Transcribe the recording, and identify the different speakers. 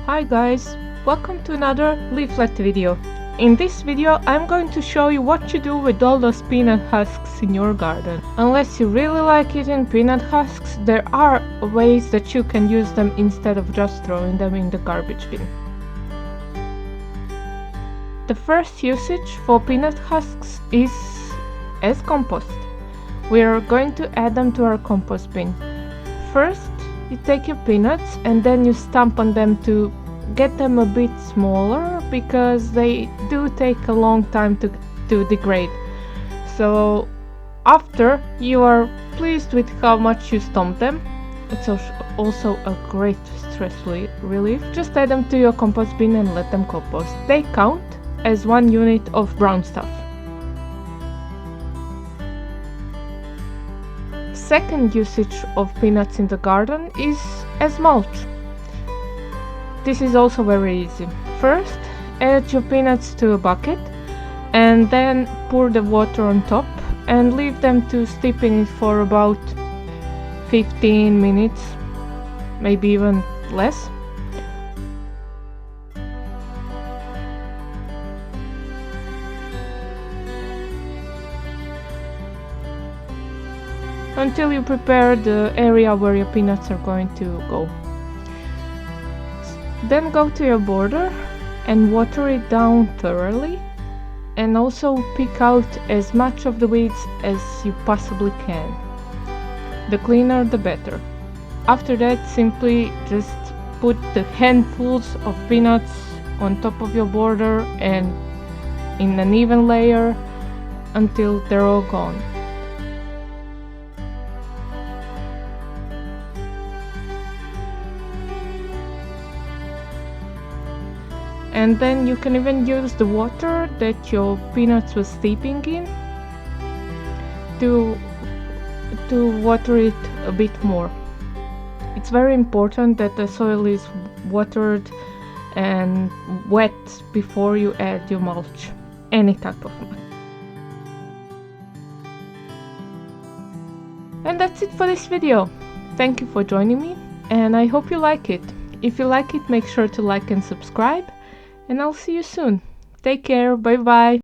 Speaker 1: Hi guys, welcome to another leaflet video. In this video I'm going to show you what to do with all those peanut husks in your garden. Unless you really like eating peanut husks, there are ways that you can use them instead of just throwing them in the garbage bin. The first usage for peanut husks is as compost. We are going to add them to our compost bin. First, you take your peanuts and then you stamp on them to get them a bit smaller because they do take a long time to degrade. So after you are pleased with how much you stomp them, it's also a great stress relief. Just add them to your compost bin and let them compost. They count as 1 unit of brown stuff. Second usage of peanuts in the garden is as mulch. This is also very easy. First, add your peanuts to a bucket and then pour the water on top and leave them to steep in it for about 15 minutes, maybe even less. Until you prepare the area where your peanuts are going to go. Then go to your border and water it down thoroughly, and also pick out as much of the weeds as you possibly can. The cleaner the better. After that, simply just put the handfuls of peanuts on top of your border and in an even layer until they're all gone. And then you can even use the water that your peanuts was steeping in to water it a bit more. It's very important that the soil is watered and wet before you add your mulch, any type of mulch. And that's it for this video. Thank you for joining me, and I hope you like it. If you like it, make sure to like and subscribe. And I'll see you soon. Take care. Bye bye.